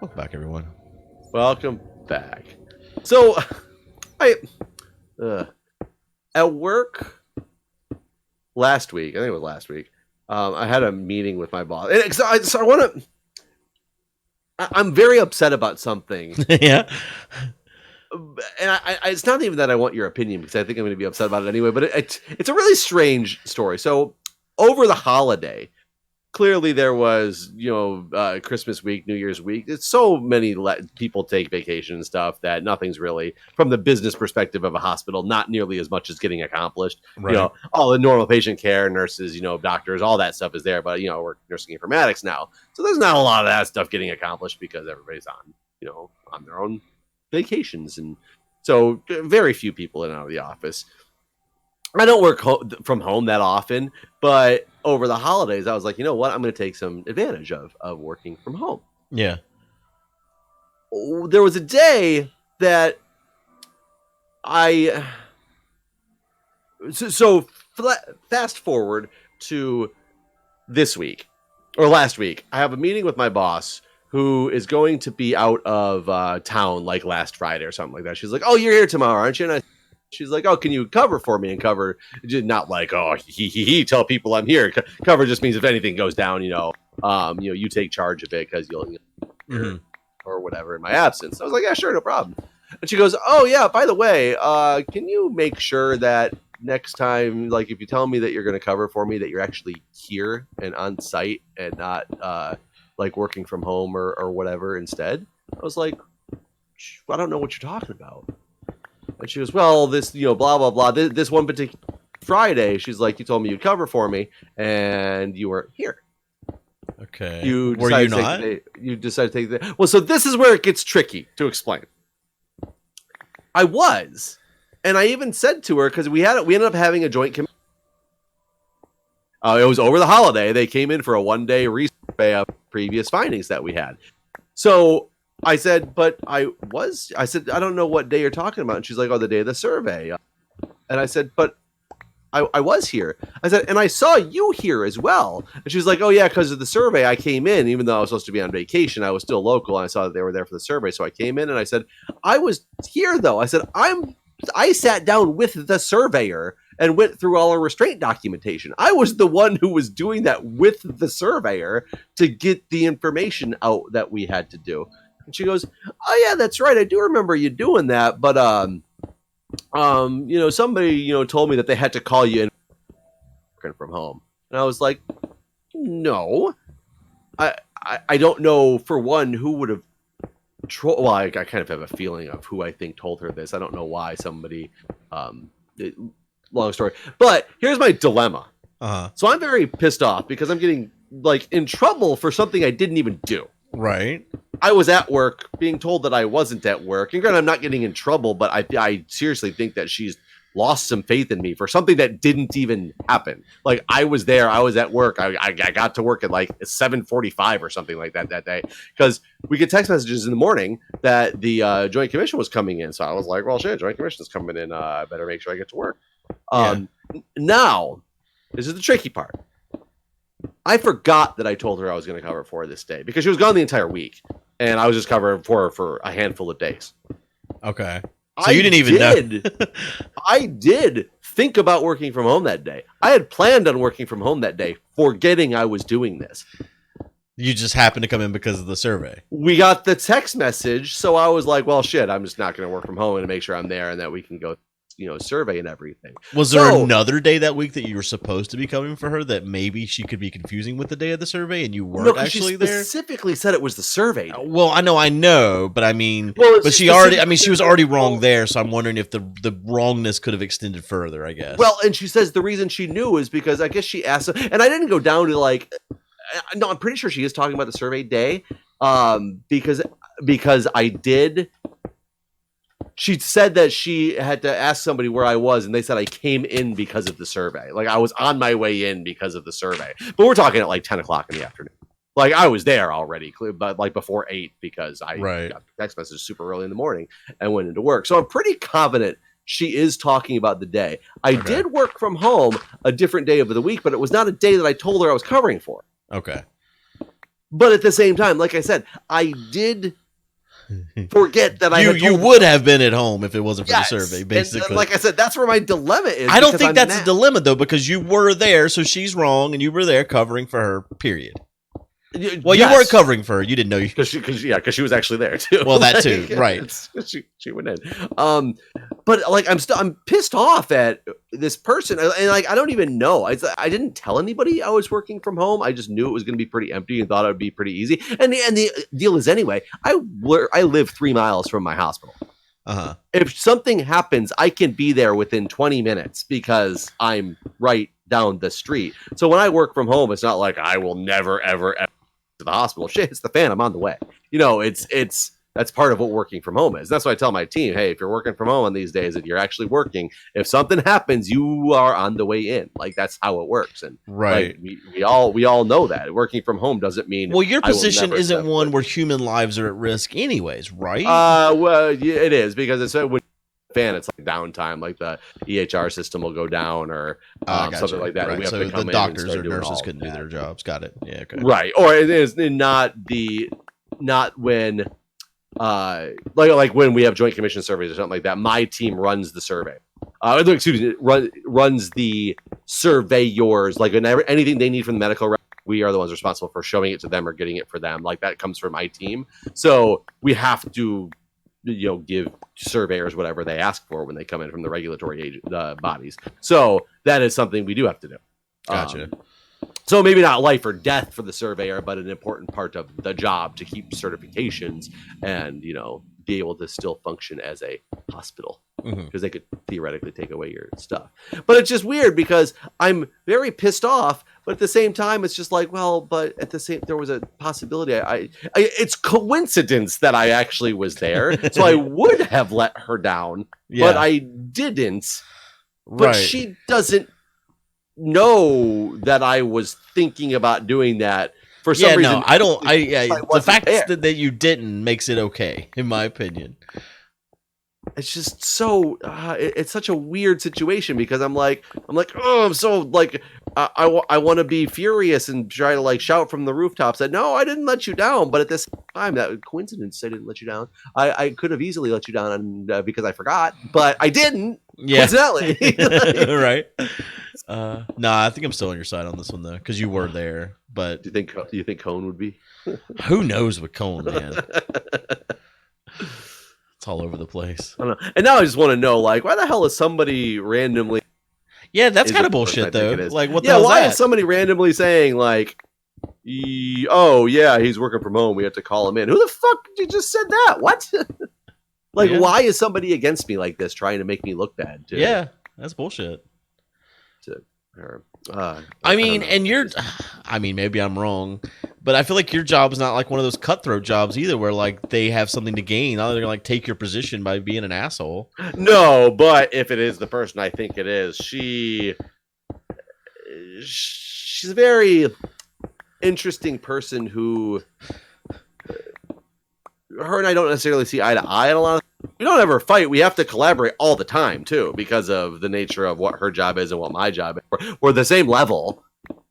Welcome back, everyone. Welcome back. So, I at work last week. I think it was last week. I had a meeting with my boss, and so I want to. I'm very upset about something. Yeah. And it's not even that I want your opinion because I think I'm going to be upset about it anyway. But it's a really strange story. So over the holiday, clearly there was Christmas week, New Year's week. It's so many people take vacation and stuff that nothing's really, from the business perspective of a hospital, not nearly as much as getting accomplished. Right. All the normal patient care, nurses, doctors, all that stuff is there. But we're nursing informatics now, so there's not a lot of that stuff getting accomplished because everybody's on their own vacations, and so very few people in and out of the office. I don't work from home that often, but over the holidays, I was like, you know what? I'm going to take some advantage of working from home. Yeah. There was a day that fast forward to this week or last week. I have a meeting with my boss who is going to be out of town like last Friday or something like that. She's like, "Oh, you're here tomorrow, aren't you?" And she's like, "Oh, can you cover for me?" And cover, not like, "Oh, he tell people I'm here." Cover just means if anything goes down, you take charge of it because you'll or whatever in my absence. I was like, "Yeah, sure, no problem." And she goes, "Oh yeah, by the way, can you make sure that next time, like if you tell me that you're going to cover for me, that you're actually here and on site and not like working from home or whatever instead?" I was like, "I don't know what you're talking about." And she goes, "Well, this, blah, blah, blah. This one particular Friday," she's like, "you told me you'd cover for me and you weren't here." Okay. Were you not? You decided to take the... Well, so this is where it gets tricky to explain. I was. And I even said to her, because we ended up having a joint committee. It was over the holiday. They came in for a one-day resurvey of previous findings that we had. So I said, I said, "I don't know what day you're talking about." And she's like, "Oh, the day of the survey." And I said, "But I was here." I said, "And I saw you here as well." And she was like, "Oh yeah, because of the survey, I came in, even though I was supposed to be on vacation. I was still local, and I saw that they were there for the survey, so I came in." And I said, "I was here though." I said, I sat down with the surveyor and went through all our restraint documentation. I was the one who was doing that with the surveyor to get the information out that we had to do." And she goes, "Oh yeah, that's right. I do remember you doing that. But somebody, told me that they had to call you in working from home." And I was like, "No, I don't know. For one, who would have well, I kind of have a feeling of who I think told her this. I don't know why somebody, long story, but here's my dilemma. So I'm very pissed off because I'm getting like in trouble for something I didn't even do. Right. I was at work being told that I wasn't at work. And granted, I'm not getting in trouble, but I seriously think that she's lost some faith in me for something that didn't even happen. Like I was there, I was at work. I got to work at like 7:45 or something like that day because we get text messages in the morning that the Joint Commission was coming in. So I was like, "Well, shit, Joint Commission's coming in. I better make sure I get to work." Now, this is the tricky part. I forgot that I told her I was going to cover for her this day because she was gone the entire week, and I was just covering for her for a handful of days. Okay. So you didn't even know. I did think about working from home that day. I had planned on working from home that day, forgetting I was doing this. You just happened to come in because of the survey. We got the text message, so I was like, "Well, shit, I'm just not going to work from home and make sure I'm there and that we can go, survey and everything." Was there another day that week that you were supposed to be coming for her that maybe she could be confusing with the day of the survey and you weren't actually there? She specifically said it was the survey day. Well, I know, but I mean, she was already wrong there, so I'm wondering if the wrongness could have extended further, I guess. Well, and she says the reason she knew is because I guess she asked, and I didn't go down to like, no, I'm pretty sure she is talking about the survey day, because I did. She said that she had to ask somebody where I was, and they said I came in because of the survey. Like I was on my way in because of the survey. But we're talking at like 10 o'clock in the afternoon. Like I was there already, but like before 8 because I got the text message super early in the morning and went into work. So I'm pretty confident she is talking about the day. I did work from home a different day of the week, but it was not a day that I told her I was covering for. Okay. But at the same time, like I said, I did forget that you would have been at home if it wasn't for the survey, basically. And like I said, that's where my dilemma is. I don't think that's a dilemma, though, because you were there, so she's wrong, and you were there covering for her, period. Well, you weren't covering for her. You didn't know. Because she was actually there, too. Well, that too, right. She went in. But, like, I'm pissed off at this person. And, like, I don't even know. I didn't tell anybody I was working from home. I just knew it was going to be pretty empty and thought it would be pretty easy. And the deal is, anyway, I live 3 miles from my hospital. Uh-huh. If something happens, I can be there within 20 minutes because I'm right down the street. So when I work from home, it's not like I will never, ever to the hospital. Shit, it's the fan. I'm on the way. You know, it's that's part of what working from home is. That's why I tell my team, hey, if you're working from home on these days and you're actually working, if something happens, you are on the way in. Like, that's how it works. And right, like, we all know that working from home doesn't mean. Well, your position isn't one where human lives are at risk, anyways, right? Well, yeah, it is, because it's when fan, it's like downtime, like the EHR system will go down or something like that. Right. We have so to come the in doctors and or nurses couldn't do their jobs. Got it. Yeah. Okay. Right. Or it is not when like when we have joint commission surveys or something like that. My team runs the survey. Excuse me, runs the surveyors. Like anything they need from the medical record, we are the ones responsible for showing it to them or getting it for them. Like that comes from my team. So we have to, give surveyors whatever they ask for when they come in from the regulatory bodies. So that is something we do have to do. Gotcha. So maybe not life or death for the surveyor, but an important part of the job to keep certifications and, be able to still function as a hospital, because they could theoretically take away your stuff. But it's just weird because I'm very pissed off, but at the same time, it's just like, well, but at the same, there was a possibility. It's coincidence that I actually was there. So I would have let her down, but I didn't. But she doesn't know that I was thinking about doing that. For some reason, no, I don't. The fact that you didn't makes it okay, in my opinion. It's just so. It's such a weird situation because I'm like, oh, I'm so like, I want to be furious and try to like shout from the rooftops that no, I didn't let you down. But at this time, that coincidence, I didn't let you down. I could have easily let you down because I forgot, but I didn't. Yeah, coincidentally. Right. I think I'm still on your side on this one though, because you were there. But do you think Cone would be? Who knows with Cone, man? It's all over the place. I don't know. And now I just want to know, like, why the hell is somebody randomly? Yeah, that's kind of bullshit though. Like, what the hell? Why is somebody randomly saying like, oh yeah, he's working from home, we have to call him in? Who the fuck did you just said that? What? Like, why is somebody against me like this, trying to make me look bad? Too? Yeah, that's bullshit. I mean, maybe I'm wrong, but I feel like your job is not like one of those cutthroat jobs either, where like they have something to gain. Not that they're gonna like take your position by being an asshole. No, but if it is the person I think it is, she's a very interesting person who. Her and I don't necessarily see eye to eye on a lot of. We don't ever fight. We have to collaborate all the time too, because of the nature of what her job is and what my job is. We're the same level.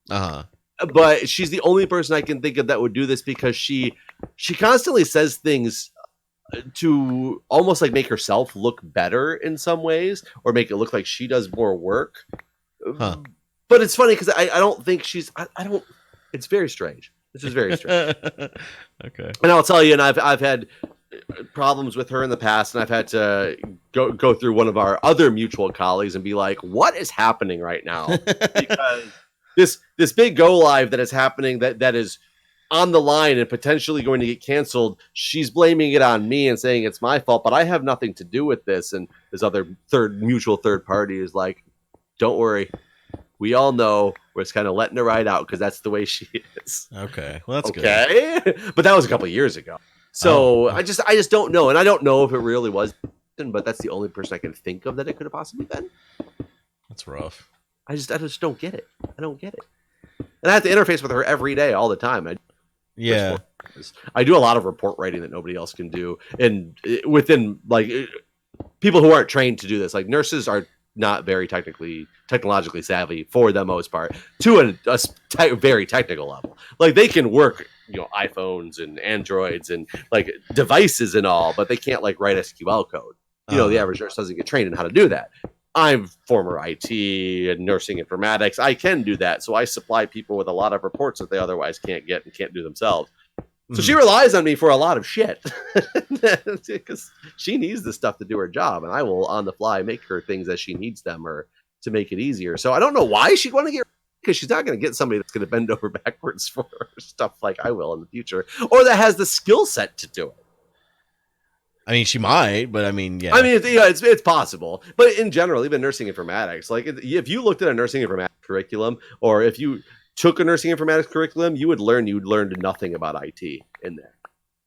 But she's the only person I can think of that would do this because she constantly says things to almost like make herself look better in some ways, or make it look like she does more work. But it's funny because I don't think she's. I don't. It's very strange. This is very strange. Okay. And I'll tell you, and I've had problems with her in the past, and I've had to go through one of our other mutual colleagues and be like, what is happening right now? Because this big go live that is happening that is on the line and potentially going to get canceled, she's blaming it on me and saying it's my fault, but I have nothing to do with this. And this other mutual third party is like, don't worry, we all know. We're just kind of letting her ride out because that's the way she is. Okay, well that's good. Okay, but that was a couple of years ago. So I just don't know, and I don't know if it really was, but that's the only person I can think of that it could have possibly been. That's rough. I just don't get it. I don't get it, and I have to interface with her every day, all the time. I do a lot of report writing that nobody else can do, and within like people who aren't trained to do this, like nurses are not very technologically savvy for the most part, to a very technical level. Like they can work iPhones and Androids and like devices and all, but they can't like write SQL code. The average nurse doesn't get trained in how to do that. I'm former IT and nursing informatics. I can do that. So I supply people with a lot of reports that they otherwise can't get and can't do themselves. So she relies on me for a lot of shit because she needs the stuff to do her job. And I will on the fly make her things as she needs them or to make it easier. So I don't know why she'd want to get, because she's not going to get somebody that's going to bend over backwards for her stuff like I will in the future, or that has the skill set to do it. I mean, she might, but I mean, yeah. I mean, it's possible. But in general, even nursing informatics, like if you looked at a nursing informatics curriculum, or if you took a nursing informatics curriculum, you would learn nothing about IT in there.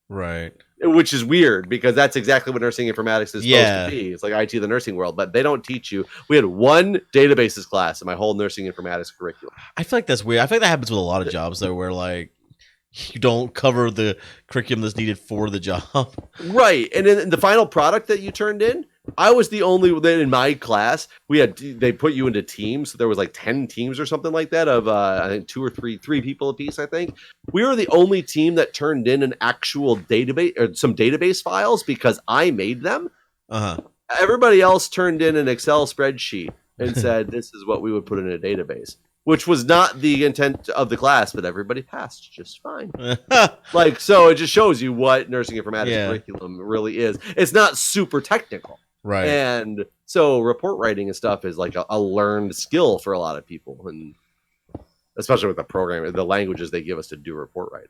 Right. Which is weird because that's exactly what nursing informatics is supposed to be. It's like IT, the nursing world, but they don't teach you. We had one databases class in my whole nursing informatics curriculum. I feel like that's weird. I feel like that happens with a lot of jobs though, where like you don't cover the curriculum that's needed for the job. Right. And then the final product that you turned in, I was the only one in my class. They put you into teams. So there was like 10 teams or something like that of I think three people apiece, I think. We were the only team that turned in an actual database or some database files because I made them. Everybody else turned in an Excel spreadsheet and said, this is what we would put in a database. Which was not the intent of the class, but everybody passed just fine. So it just shows you what nursing informatics curriculum really is. It's not super technical. Right. And so report writing and stuff is like a learned skill for a lot of people. And especially with the programming, the languages they give us to do report writing.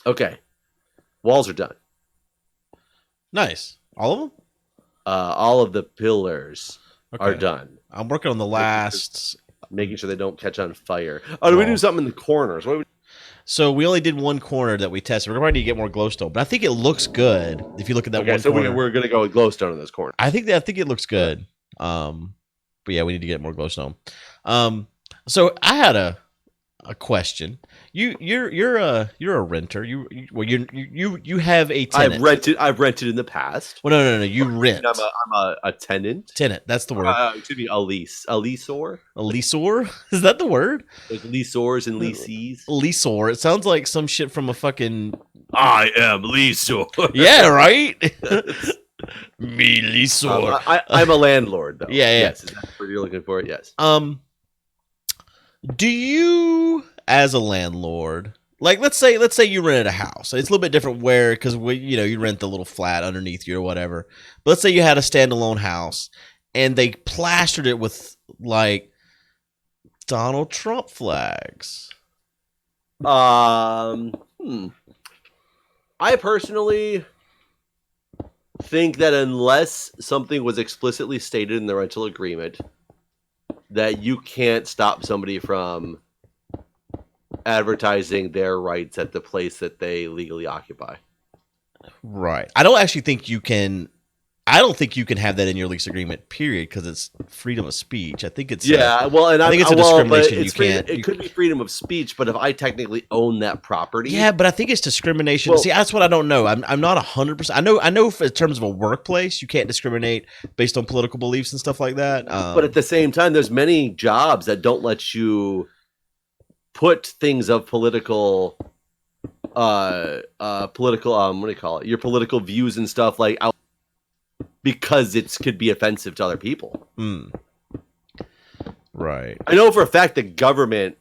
Okay. Walls are done. Nice. All of them? All of the pillars are done. I'm working on the last, making sure they don't catch on fire. Oh, do we do something in the corners? So we only did one corner that we tested. We're going to get more glowstone, but I think it looks good if you look at that one corner. So we're going to go with glowstone in this corner. I think it looks good. But yeah, we need to get more glowstone. So I had a question. You're a renter. You have a tenant. I've rented in the past. Well, no. You rent. I'm a tenant. Tenant. That's the word. Excuse me. A leaseor. A leaseor? Is that the word? Like leaseors and leasees. Leaseor. It sounds like some shit from a fucking. I am leaseor. Yeah. Right. Me leaseor. I'm a landlord though. Yeah. Yes. Is that what you're looking for? Yes. Do you, as a landlord, like let's say you rented a house. It's a little bit different because you rent the little flat underneath you or whatever. But let's say you had a standalone house and they plastered it with like Donald Trump flags. I personally think that unless something was explicitly stated in the rental agreement, that you can't stop somebody from advertising their rights at the place that they legally occupy. Right. I don't think you can have that in your lease agreement, period, because it's freedom of speech. I think it's I think it's a discrimination. It could be freedom of speech, but if I technically own that property, but I think it's discrimination. Well, see, that's what I don't know. I'm not 100%. I know in terms of a workplace, you can't discriminate based on political beliefs and stuff like that. But at the same time, there's many jobs that don't let you put things of political what do you call it? Your political views and stuff like out. Because it could be offensive to other people. Right. I know for a fact that government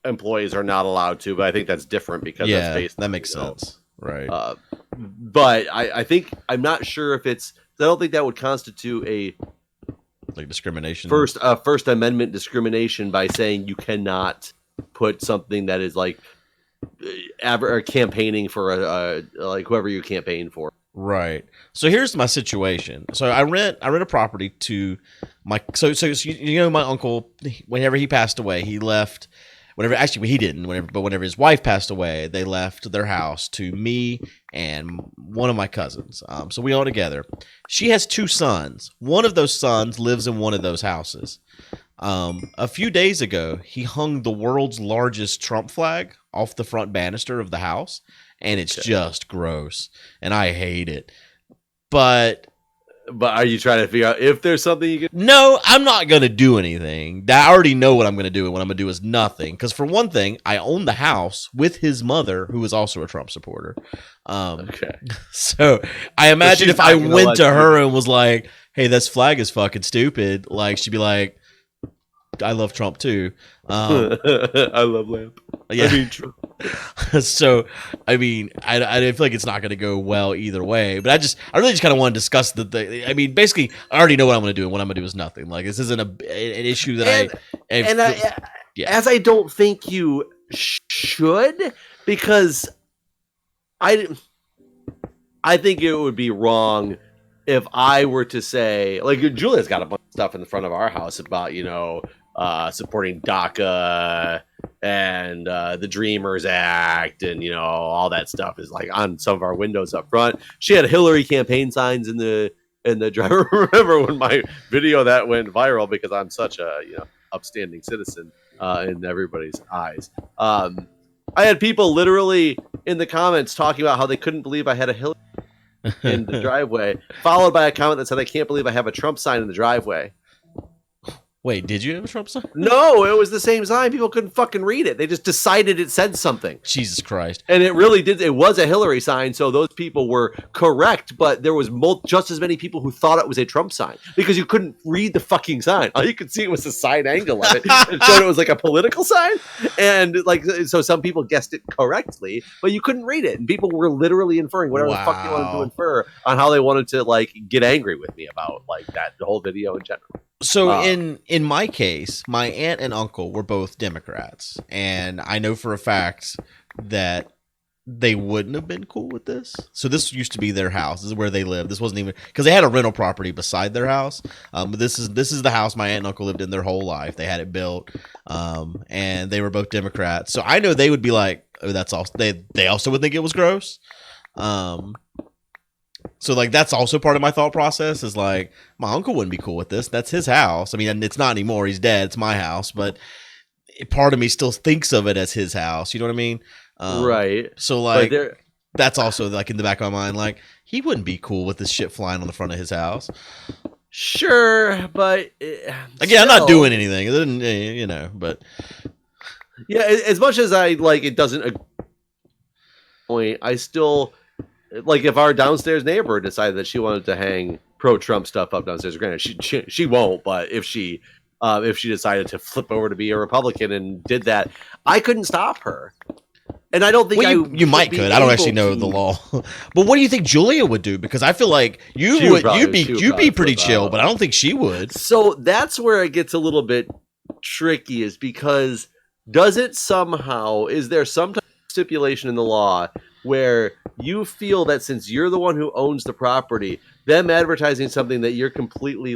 employees are not allowed to, but I think that's different because that's based that makes sense. Right. But I think I'm not sure if I don't think that would constitute a like discrimination. First Amendment discrimination by saying you cannot put something that is like or campaigning for like whoever you campaign for. Right. So here's my situation. So I rent a property to my so my uncle, whenever he passed away, he left whenever his wife passed away, they left their house to me and one of my cousins. So we all together. She has 2 sons. One of those sons lives in one of those houses. A few days ago, he hung the world's largest Trump flag off the front banister of the house. And it's just gross, and I hate it. But But are you trying to figure out if there's something you can? No, I'm not going to do anything. I already know what I'm going to do, and what I'm going to do is nothing. Because for one thing, I own the house with his mother, who is also a Trump supporter. Okay. So I imagine she's if I not gonna went let to her you- and was like, "Hey, this flag is fucking stupid," like she'd be like, "I love Trump too." I love lamp. Yeah. I mean, Trump. So, I mean, I feel like it's not going to go well either way. But I really just kind of want to discuss I mean, basically, I already know what I'm going to do, and what I'm going to do is nothing. Like, this isn't an issue that yeah. As I don't think you should, because I think it would be wrong if I were to say, like, Julia's got a bunch of stuff in the front of our house about, supporting DACA and the Dreamers Act, and all that stuff is like on some of our windows up front. She had Hillary campaign signs in the driver. Remember when my video that went viral because I'm such a upstanding citizen in everybody's eyes. I had people literally in the comments talking about how they couldn't believe I had a Hillary in the driveway, followed by a comment that said, "I can't believe I have a Trump sign in the driveway." Wait, did you have a Trump sign? No, it was the same sign. People couldn't fucking read it. They just decided it said something. Jesus Christ. And it really did. It was a Hillary sign, so those people were correct, but there was just as many people who thought it was a Trump sign because you couldn't read the fucking sign. All you could see was the side angle of it. It showed it was like a political sign. And so some people guessed it correctly, but you couldn't read it. And people were literally inferring whatever the fuck they wanted to infer on how they wanted to get angry with me about the whole video in general. So in my case, my aunt and uncle were both Democrats, and I know for a fact that they wouldn't have been cool with this. So this used to be their house. This is where they lived. This wasn't even because they had a rental property beside their house. But this is the house my aunt and uncle lived in their whole life. They had it built, and they were both Democrats. So I know they would be like, "Oh, that's all." They also would think it was gross. So that's also part of my thought process is like, my uncle wouldn't be cool with this. That's his house. I mean, it's not anymore. He's dead. It's my house. But part of me still thinks of it as his house. You know what I mean? Right. So that's also in the back of my mind. Like, he wouldn't be cool with this shit flying on the front of his house. Sure, but again, I'm not doing anything. But yeah, as much as I it doesn't point. I still. If our downstairs neighbor decided that she wanted to hang pro-Trump stuff up downstairs, granted she won't, but if she decided to flip over to be a Republican and did that, I couldn't stop her. And I don't think you might could. I don't actually know the law. But what do you think Julia would do? Because I feel like you'd be pretty chill, but I don't think she would. So that's where it gets a little bit tricky, is because is there some type of stipulation in the law where you feel that since you're the one who owns the property, them advertising something that you're completely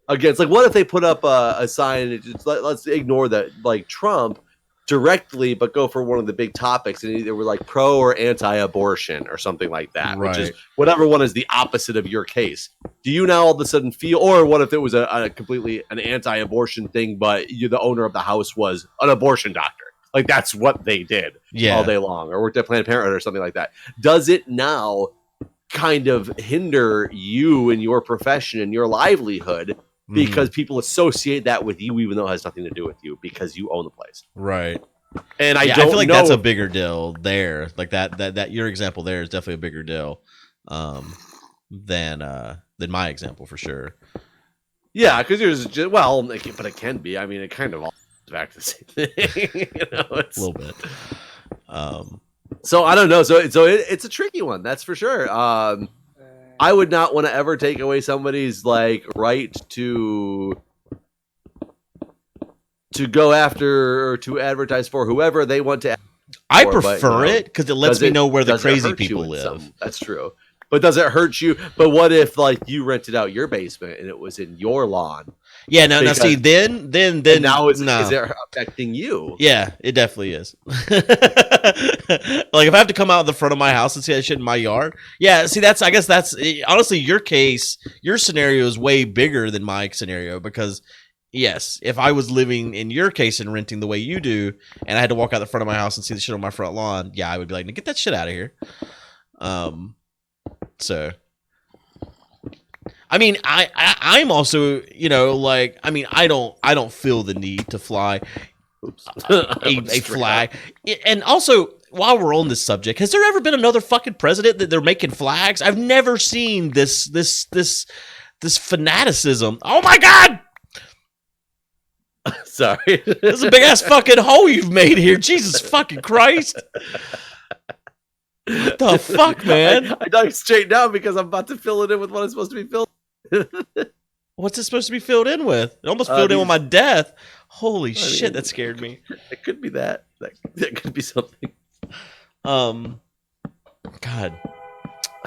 against, what if they put up a sign and let's ignore that Trump directly, but go for one of the big topics and either we're pro or anti-abortion or something like that, right. Which is whatever one is the opposite of your case. Do you now all of a sudden feel, or what if it was a completely an anti-abortion thing, but the owner of the house was an abortion doctor? That's what they did all day long, or worked at Planned Parenthood or something like that. Does it now kind of hinder you and your profession and your livelihood because people associate that with you, even though it has nothing to do with you because you own the place? Right. And I feel like that's a bigger deal there. That your example there is definitely a bigger deal than my example for sure. Yeah, because yours is just, but it can be. I mean, it kind of all back to the same thing. It's a little bit. So I don't know. So it's a tricky one, that's for sure. I would not want to ever take away somebody's right to go after or to advertise for whoever they want to. I prefer it because it lets me know where the crazy people live. That's true. But does it hurt you? But what if you rented out your basement and it was in your lawn? Yeah, no. Now see, then now is it affecting you? Yeah, it definitely is. If I have to come out in the front of my house and see that shit in my yard, yeah. See, I guess that's honestly your case. Your scenario is way bigger than my scenario because yes, if I was living in your case and renting the way you do, and I had to walk out the front of my house and see the shit on my front lawn, yeah, I would be like, get that shit out of here. So I mean, I'm also, like, I mean, I don't feel the need to fly Oops. a flag. And also, while we're on this subject, has there ever been another fucking president that they're making flags? I've never seen this fanaticism. Oh my god! Sorry. There's a big ass fucking hole you've made here. Jesus fucking Christ. What the fuck, man? I dug straight down because I'm about to fill it in with what it's supposed to be filled. What's it supposed to be filled in with? It almost filled in with my death. Holy shit, that scared me. It could be that. That could be something. God. I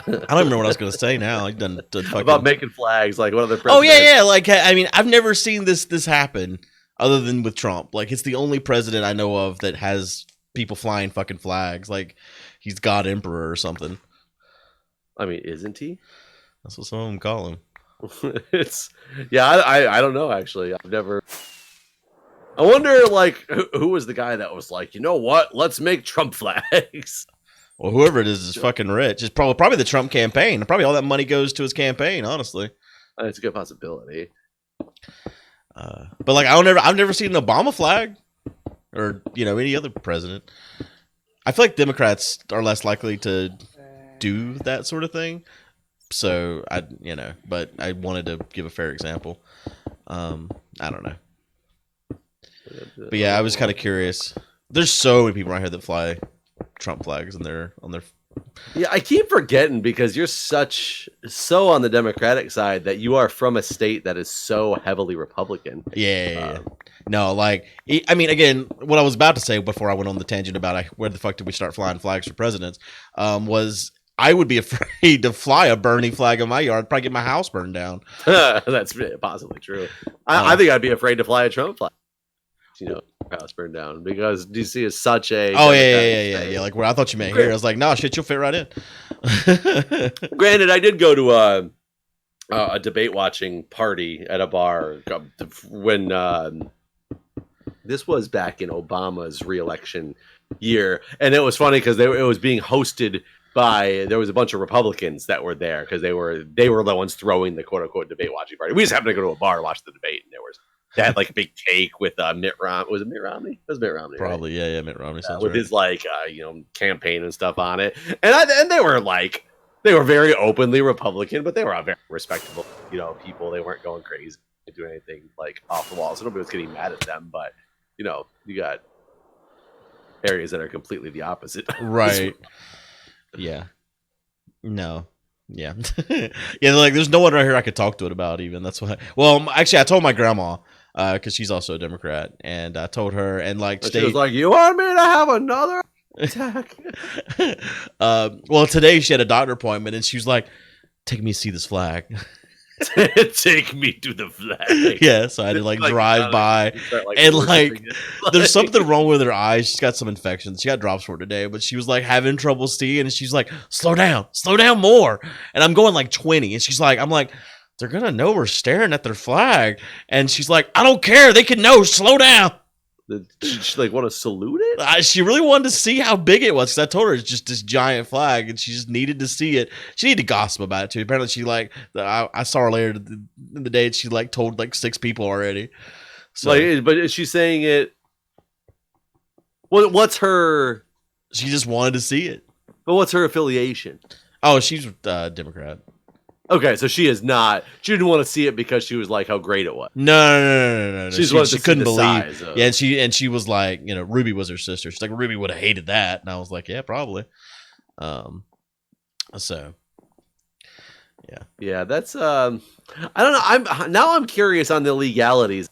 don't remember what I was going to say now. I've done fucking... About making flags, like one of the presidents. Oh, yeah. Like, I mean, I've never seen this happen other than with Trump. Like, it's the only president I know of that has people flying fucking flags. Like, he's God Emperor or something. I mean, isn't he? That's what some of them call him. I don't know, actually. I've never... I wonder, like, who was the guy that was like, you know what? Let's make Trump flags. Well, whoever it is fucking rich. It's probably the Trump campaign. Probably all that money goes to his campaign, honestly. It's a good possibility. But, like, I've never seen an Obama flag or, any other president. I feel like Democrats are less likely to do that sort of thing. So, but I wanted to give a fair example. I don't know. But yeah, I was kind of curious. There's so many people around here that fly Trump flags on their. Yeah, I keep forgetting because you're so on the Democratic side that you are from a state that is so heavily Republican. Yeah. No, like, I mean, again, what I was about to say before I went on the tangent about where the fuck did we start flying flags for presidents, was I would be afraid to fly a burning flag in my yard, probably get my house burned down. That's possibly true. I think I'd be afraid to fly a Trump flag. House burned down because DC is such a yeah. Like where I thought you meant here, I was like, no, shit, you'll fit right in. Granted, I did go to a debate watching party at a bar when this was back in Obama's re-election year, and it was funny because it was being hosted by there was a bunch of Republicans that were there because they were the ones throwing the quote unquote debate watching party. We just happened to go to a bar and watch the debate, and they had like a big cake with Mitt Romney. Was it Mitt Romney? It was Mitt Romney. Probably, right? Yeah, Mitt Romney sounds with right. his like campaign and stuff on it, and they were like very openly Republican, but they were all very respectable, people. They weren't going crazy, doing anything like off the wall, so nobody was getting mad at them. But you got areas that are completely the opposite, right? Yeah. No. Yeah. Yeah. Like, there's no one right here I could talk to it about. Even that's why. Well, actually, I told my grandma. Because she's also a Democrat, and I told her, and like, she was like, "You want me to have another attack?" Well, today she had a doctor appointment, and she was like, "Take me to see this flag." Take me to the flag. Yeah, so I had to like drive by, and like, there's something wrong with her eyes. She's got some infections. She got drops for it today, but she was like having trouble seeing, and she's like, slow down more." And I'm going like 20, and she's like, I'm like, they're gonna know we're staring at their flag, and she's like, I don't care, they can know, slow down. She like want to salute it. She really wanted to see how big it was, because I told her it's just this giant flag, and she just needed to see it. She needed to gossip about it too. Apparently she I saw her later in the day, and she like told like 6 people already. So, like, but is she saying it? What's her? She just wanted to see it. But what's her affiliation? Oh, she's Democrat. Okay, so she is not. She didn't want to see it because she was like how great it was. No. She couldn't believe. Yeah, and she was like, Ruby was her sister. She's like, Ruby would have hated that, and I was like, yeah, probably. So, yeah, that's I don't know. I'm curious on the legalities.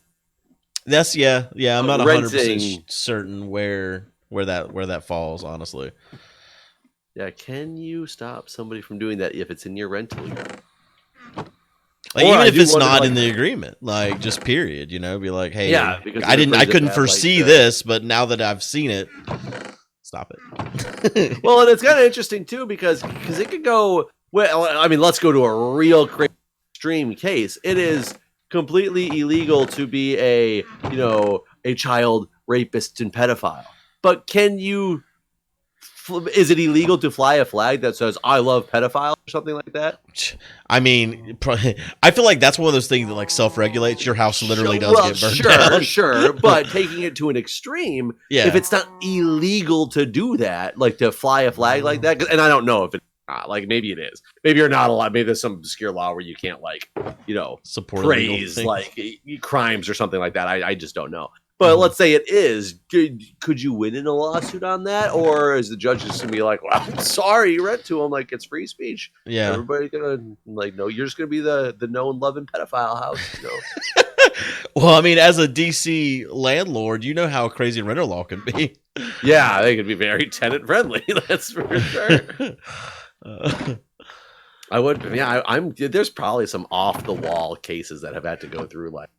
That's I'm not 100% certain where that falls, honestly. Yeah, can you stop somebody from doing that if it's in your rental unit? Like, even if it's not in the agreement, like, just period, be like, hey, because I couldn't foresee this, but now that I've seen it, stop it. Well, and it's kind of interesting too because it could go. Well, I mean, let's go to a real extreme case. It is completely illegal to be a child rapist and pedophile, but can you Is it illegal to fly a flag that says "I love pedophiles" or something like that? I mean, I feel like that's one of those things that like self-regulates. Your house literally does get burned down. Sure, but taking it to an extreme, if it's not illegal to do that, like to fly a flag like that, and I don't know if it's not, like maybe it is. Maybe you're not allowed. Maybe there's some obscure law where you can't like, support praise like crimes or something like that. I just don't know. But let's say it is. Could you win in a lawsuit on that, or is the judge just gonna be like, "Well, I'm sorry, you read to him like it's free speech"? Yeah, everybody gonna like, no, you're just gonna be the known loving pedophile house. Well, I mean, as a DC landlord, you know how crazy renter law can be. Yeah, they could be very tenant friendly. That's for sure. I would. Yeah, I'm. There's probably some off the wall cases that have had to go through like.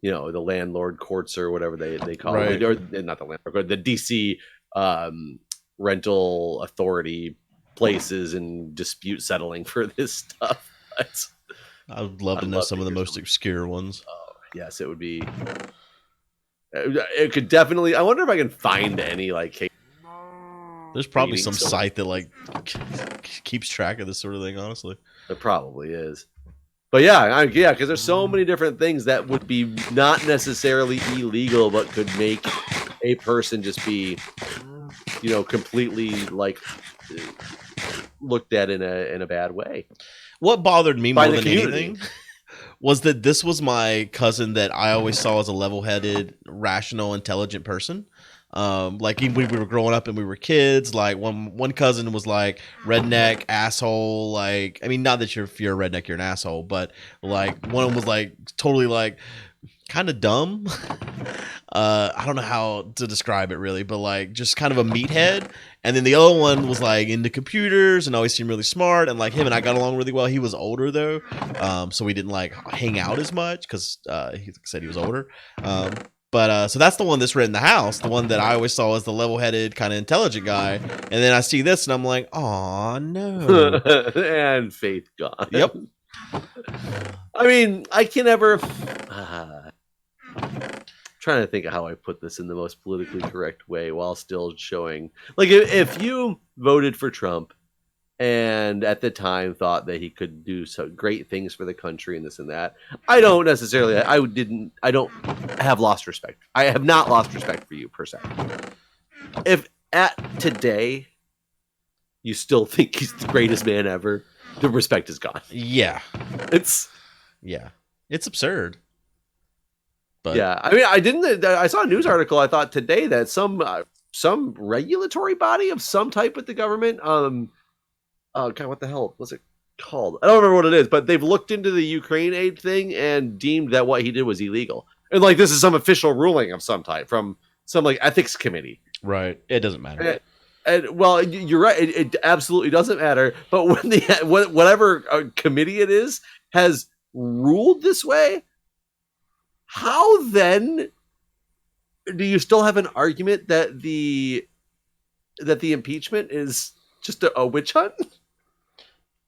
The landlord courts or whatever they call it, or not the landlord, the DC rental authority places and dispute settling for this stuff. I would love to know some of the most obscure ones. Oh, yes, it would be. It could definitely. I wonder if I can find any like case. There's probably some site that like keeps track of this sort of thing. Honestly, it probably is. But yeah, because there's so many different things that would be not necessarily illegal, but could make a person just be, completely like looked at in a bad way. What bothered me more than anything was that this was my cousin that I always saw as a level-headed, rational, intelligent person. Like even when we were growing up and we were kids, like one cousin was like redneck asshole. Like, I mean, not that if you're a redneck, you're an asshole, but like one of them was like totally like kind of dumb. I don't know how to describe it really, but like just kind of a meathead. And then the other one was like into computers and always seemed really smart. And like him and I got along really well. He was older though, so we didn't like hang out as much because he said he was older. But so that's the one that's read in the house, the one that I always saw as the level-headed, kind of intelligent guy. And then I see this, and I'm like, "Aw, no!" And faith gone. Yep. I mean, I can never. Trying to think of how I put this in the most politically correct way while still showing, like, if you voted for Trump and at the time thought that he could do some great things for the country and this and that, I don't have lost respect. I have not lost respect for you per se. If at today you still think he's the greatest man ever, the respect is gone. Yeah. It's absurd. But yeah, I mean, I saw a news article, I thought today, that some regulatory body of some type with the government, oh God, what the hell was it called? I don't remember what it is, but they've looked into the Ukraine aid thing and deemed that what he did was illegal. And like, this is some official ruling of some type from some like ethics committee. Right. It doesn't matter. And well, you're right. It absolutely doesn't matter. But when whatever committee it is has ruled this way, how then do you still have an argument that the impeachment is just a witch hunt?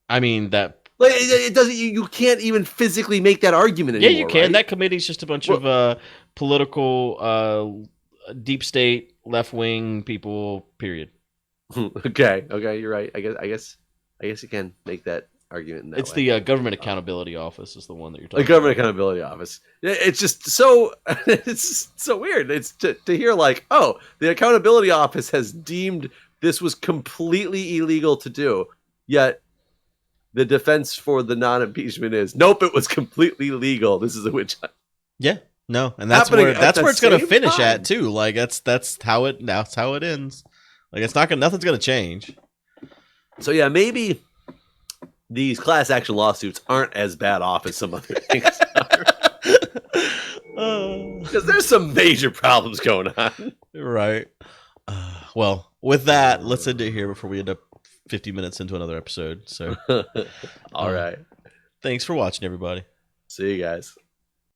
I mean, that like it doesn't. You can't even physically make that argument anymore. Yeah, you can. Right? That committee's just a bunch of political, deep state, left wing people. Period. Okay, you're right. I guess you can make that argument in that it's way. The Government Accountability Office is the one that you're talking about. The Government Accountability Office. It's just so it's so weird. It's to hear like, oh, the Accountability Office has deemed this was completely illegal to do, yet the defense for the non-impeachment is, nope, it was completely legal. This is a witch hunt. Yeah, no, and that's where it's going to finish at too. Like that's how it ends. Like nothing's going to change. So yeah, maybe these class action lawsuits aren't as bad off as some other things are. Because there's some major problems going on. Right. Well, with that, let's end it here before we end up 50 minutes into another episode. So, all right. Thanks for watching, everybody. See you guys.